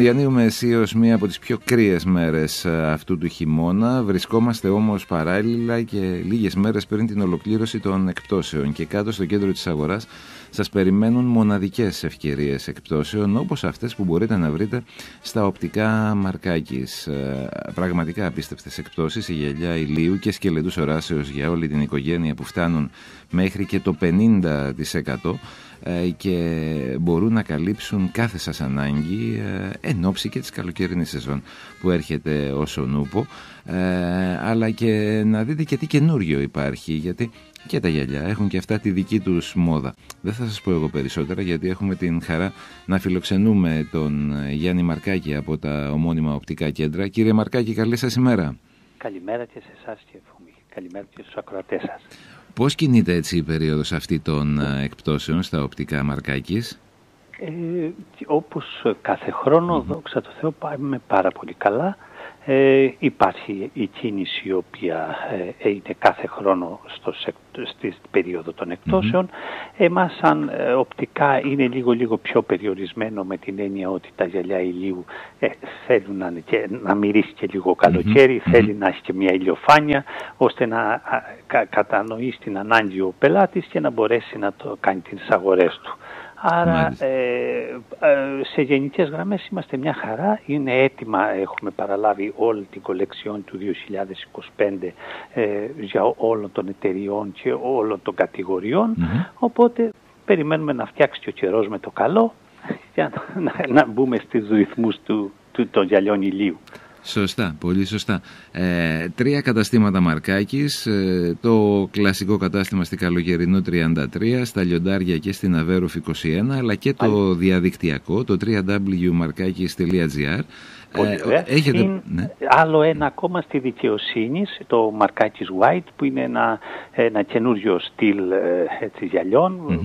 Διανύουμε αισίως μία από τις πιο κρύες μέρες αυτού του χειμώνα. Βρισκόμαστε όμως παράλληλα και λίγες μέρες πριν την ολοκλήρωση των εκπτώσεων και κάτω στο κέντρο της αγοράς σας περιμένουν μοναδικές ευκαιρίες εκπτώσεων, όπως αυτές που μπορείτε να βρείτε στα οπτικά Μαρκάκης. Πραγματικά απίστευτες εκπτώσεις, η γυαλιά ηλίου και σκελετούς οράσεως για όλη την οικογένεια που φτάνουν μέχρι και το 50% και μπορούν να καλύψουν κάθε σας ανάγκη εν ώψη και της καλοκαιρινής σεζόν που έρχεται ως ο νούπο, αλλά και να δείτε και τι καινούριο υπάρχει, γιατί και τα γυαλιά έχουν και αυτά τη δική τους μόδα. Δεν θα σας πω εγώ περισσότερα, γιατί έχουμε την χαρά να φιλοξενούμε τον Γιάννη Μαρκάκη από τα ομώνυμα οπτικά κέντρα. Κύριε Μαρκάκη, καλή σας ημέρα. Καλημέρα και σε εσάς και καλημέρα και στους ακροατές σας. Πώς κινείται έτσι η περίοδος αυτή των εκπτώσεων στα οπτικά Μαρκάκης? Όπως κάθε χρόνο, δόξα τω Θεώ, πάμε πάρα πολύ καλά. Υπάρχει η κίνηση η οποία είναι κάθε χρόνο στη περίοδο των εκπτώσεων. Εμάς σαν οπτικά είναι λίγο πιο περιορισμένο, με την έννοια ότι τα γυαλιά ηλίου θέλουν να μυρίσει και λίγο καλοκαίρι, θέλει να έχει και μια ηλιοφάνεια, ώστε να κατανοήσει την ανάγκη ο πελάτης και να μπορέσει να το κάνει τις αγορές του. Άρα σε γενικές γραμμές είμαστε μια χαρά, είναι έτοιμα, έχουμε παραλάβει όλη την κολεξιόν του 2025 για όλων των εταιριών και όλων των κατηγοριών, οπότε περιμένουμε να φτιάξει και ο καιρός με το καλό για να μπούμε στις ρυθμούς των γυαλιών ηλίου. Σωστά, πολύ σωστά. 3 καταστήματα Μαρκάκης, το κλασικό κατάστημα στη Καλογερινό 33, στα Λιοντάρια και στην Αβέροφ 21, αλλά και το διαδικτυακό, το www.markakis.gr. Έχετε... Άλλο ένα ακόμα στη Δικαιοσύνη, το Μαρκάκης White, που είναι ένα καινούριο στυλ γυαλιών,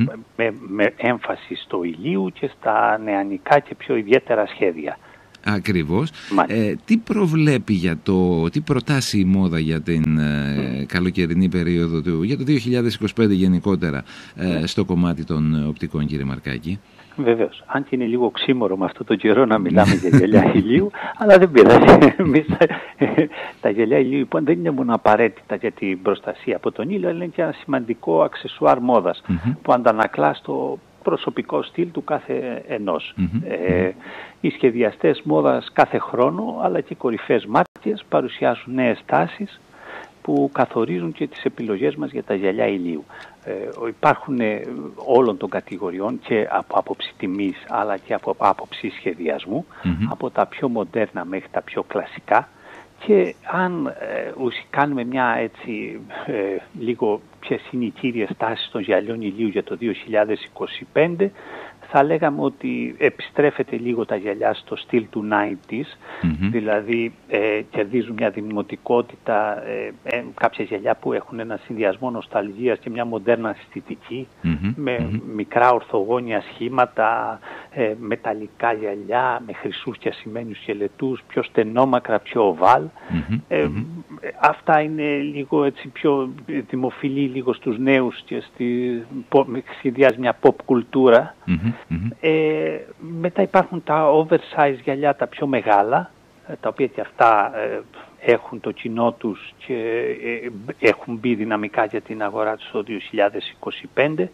με έμφαση στο ηλίου και στα νεανικά και πιο ιδιαίτερα σχέδια. Ακριβώς. Τι προβλέπει τι προτάσει η μόδα για την καλοκαιρινή περίοδο για το 2025 γενικότερα στο κομμάτι των οπτικών, κύριε Μαρκάκη? Βεβαίως, αν και είναι λίγο ξύμορο με αυτό το καιρό να μιλάμε για γυαλιά ηλίου, αλλά δεν πειράζει. Τα γυαλιά ηλίου λοιπόν δεν είναι μόνο απαραίτητα για την προστασία από τον ήλιο, αλλά είναι και ένα σημαντικό αξεσουάρ μόδας που αντανακλά στο προσωπικό στυλ του κάθε ενός. Οι σχεδιαστές μόδας κάθε χρόνο, αλλά και οι κορυφαίες μάρκες παρουσιάζουν νέες τάσεις που καθορίζουν και τις επιλογές μας για τα γυαλιά ηλίου. Υπάρχουν όλων των κατηγοριών και από άποψη τιμής, αλλά και από άποψη σχεδιασμού, από τα πιο μοντέρνα μέχρι τα πιο κλασικά. Και αν κάνουμε μια λίγο ποιες είναι οι κύριες τάσεις των γυαλιών ηλίου για το 2025, θα λέγαμε ότι επιστρέφεται λίγο τα γυαλιά στο στυλ του 90s, δηλαδή κερδίζουν μια δημοτικότητα, κάποια γυαλιά που έχουν ένα συνδυασμό νοσταλγίας και μια μοντέρνα αισθητική, με μικρά ορθογώνια σχήματα, μεταλλικά γυαλιά, με χρυσούς και ασημένιους σκελετούς, πιο στενόμακρα, πιο οβάλ. Αυτά είναι λίγο πιο δημοφιλή λίγο στους νέους και σχεδιάζει μια pop κουλτούρα. Μετά υπάρχουν τα oversize γυαλιά, τα πιο μεγάλα, τα οποία και αυτά έχουν το κοινό τους και έχουν μπει δυναμικά για την αγορά τους το 2025,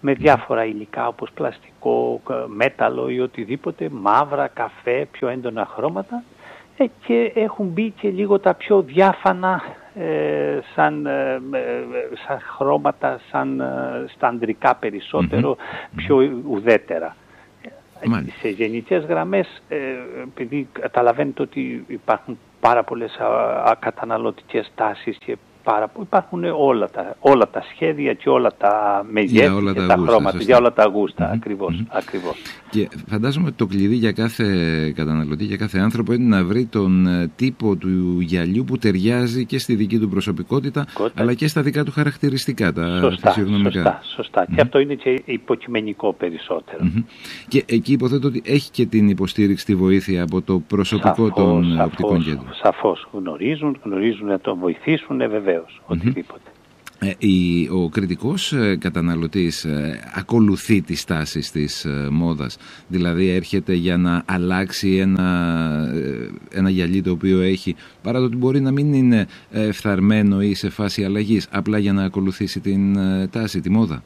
με διάφορα υλικά όπως πλαστικό, μέταλλο ή οτιδήποτε, μαύρα, καφέ, πιο έντονα χρώματα, και έχουν μπει και λίγο τα πιο διάφανα σαν χρώματα, στα ανδρικά περισσότερο, πιο ουδέτερα. Σε γενικές γραμμές, επειδή καταλαβαίνετε ότι υπάρχουν πάρα πολλές καταναλωτικές τάσεις και υπάρχουν όλα τα σχέδια και όλα τα μεγέθη και τα χρώματα, για όλα τα γούστα, ακριβώς. Και φαντάζομαι ότι το κλειδί για κάθε καταναλωτή, για κάθε άνθρωπο, είναι να βρει τον τύπο του γυαλιού που ταιριάζει και στη δική του προσωπικότητα, αλλά και στα δικά του χαρακτηριστικά, τα φυσιογνωμικά. Σωστά. Και αυτό είναι και υποκειμενικό περισσότερο. Και εκεί υποθέτω ότι έχει και την υποστήριξη, τη βοήθεια από το προσωπικό των οπτικών κέντρων. Σαφώς γνωρίζουν να τον βοηθήσουν, βεβαίως, οτιδήποτε. Ο κριτικός καταναλωτής ακολουθεί τις τάσεις της μόδας, δηλαδή έρχεται για να αλλάξει ένα γυαλί το οποίο έχει, παρά το ότι μπορεί να μην είναι φθαρμένο ή σε φάση αλλαγής, απλά για να ακολουθήσει την τάση, τη μόδα.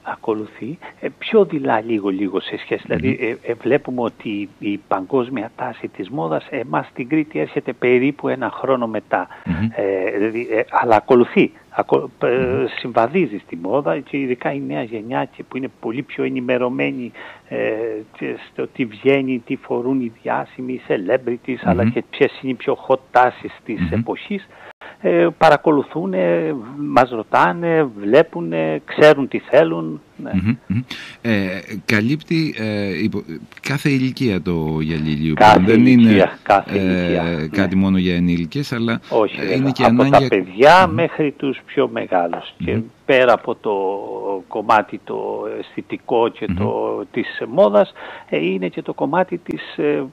Ακολουθεί, πιο δειλά λίγο σε σχέση, δηλαδή βλέπουμε ότι η παγκόσμια τάση της μόδας εμάς στην Κρήτη έρχεται περίπου ένα χρόνο μετά, αλλά ακολουθεί, συμβαδίζει στη μόδα και ειδικά η νέα γενιά που είναι πολύ πιο ενημερωμένη στο τι βγαίνει, τι φορούν οι διάσημοι, οι celebrities, αλλά και ποιες είναι οι πιο hot τάσεις της εποχής. Παρακολουθούν, μας ρωτάνε, βλέπουν, ξέρουν τι θέλουν. Καλύπτει κάθε ηλικία το γυαλί ηλίου. Δεν είναι κάτι μόνο για ενήλικες, αλλά όχι, είναι και από ανάγκη... τα παιδιά μέχρι τους πιο μεγάλους. Και πέρα από το κομμάτι το αισθητικό και της μόδας, είναι και το κομμάτι της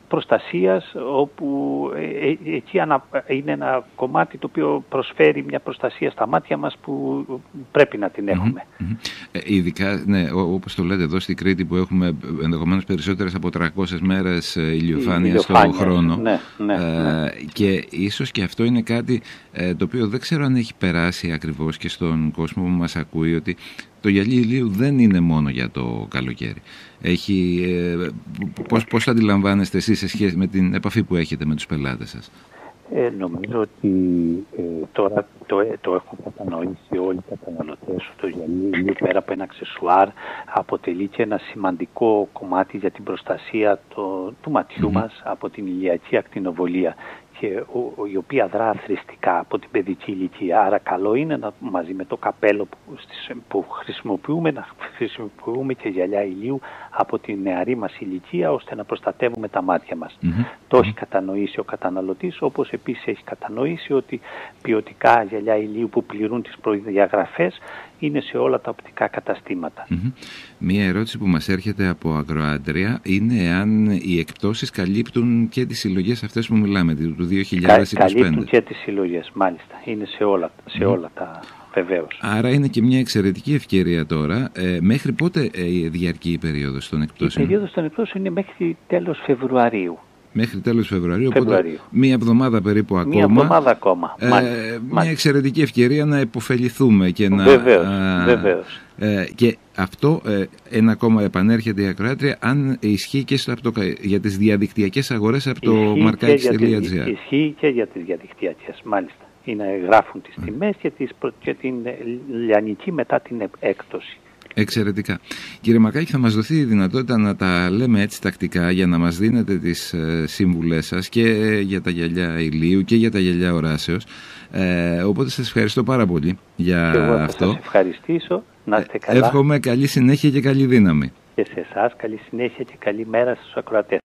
προστασίας, όπου εκεί είναι ένα κομμάτι το οποίο προσφέρει μια προστασία στα μάτια μας που πρέπει να την έχουμε. Ειδικά, ναι, όπως το λέτε εδώ στην Κρήτη, που έχουμε ενδεχομένως περισσότερες από 300 μέρες ηλιοφάνεια στον χρόνο. Ναι. Και ίσως και αυτό είναι κάτι το οποίο δεν ξέρω αν έχει περάσει ακριβώς και στον κόσμο που μας ακούει, ότι το γυαλί ηλίου δεν είναι μόνο για το καλοκαίρι. Πώς το αντιλαμβάνεστε εσείς σε σχέση με την επαφή που έχετε με τους πελάτες σας? Νομίζω ότι τώρα το έχουν κατανοήσει όλοι οι καταναλωτές ότι το γυαλί ηλίου, πέρα από ένα αξεσουάρ, αποτελεί και ένα σημαντικό κομμάτι για την προστασία του ματιού μας από την ηλιακή ακτινοβολία, και η οποία δρά αθροιστικά από την παιδική ηλικία. Άρα καλό είναι μαζί με το καπέλο που χρησιμοποιούμε, να χρησιμοποιούμε και γυαλιά ηλίου από τη νεαρή μας ηλικία, ώστε να προστατεύουμε τα μάτια μας. Το έχει κατανοήσει ο καταναλωτής, όπως επίσης έχει κατανοήσει ότι ποιοτικά γυαλιά ηλίου που πληρούν τις προδιαγραφές είναι σε όλα τα οπτικά καταστήματα. Μία ερώτηση που μας έρχεται από ακροάτρια είναι αν οι εκπτώσεις καλύπτουν και τις συλλογές αυτές που μιλάμε, του 2025. Καλύπτουν και τις συλλογές, μάλιστα. Είναι σε όλα τα, βεβαίως. Άρα είναι και μια εξαιρετική ευκαιρία τώρα. Μέχρι πότε διαρκεί η περίοδος των εκπτώσεων? Η περίοδος των εκπτώσεων είναι μέχρι τέλος Φεβρουαρίου. Μέχρι τέλος Φεβρουαρίου, οπότε μία εβδομάδα περίπου ακόμα. Μία εβδομάδα ακόμα. Μια εξαιρετική ευκαιρία να υποφεληθούμε και να... Βεβαίως. Και αυτό, ένα ακόμα επανέρχεται η ακροάτρια, αν ισχύει και για τις διαδικτυακές αγορές από το markakis.gr. Ισχύει και για τις διαδικτυακές, μάλιστα. Γράφουν τις τιμές και την λιανική μετά την έκπτωση. Εξαιρετικά. Κύριε Μακάκη, θα μας δοθεί η δυνατότητα να τα λέμε έτσι τακτικά, για να μας δίνετε τις σύμβουλές σας και για τα γυαλιά ηλίου και για τα γυαλιά οράσεως. Οπότε σας ευχαριστώ πάρα πολύ για και εγώ αυτό. Θα σας ευχαριστήσω. Να είστε καλά. Εύχομαι καλή συνέχεια και καλή δύναμη. Και σε εσάς καλή συνέχεια και καλή μέρα στους ακροατές.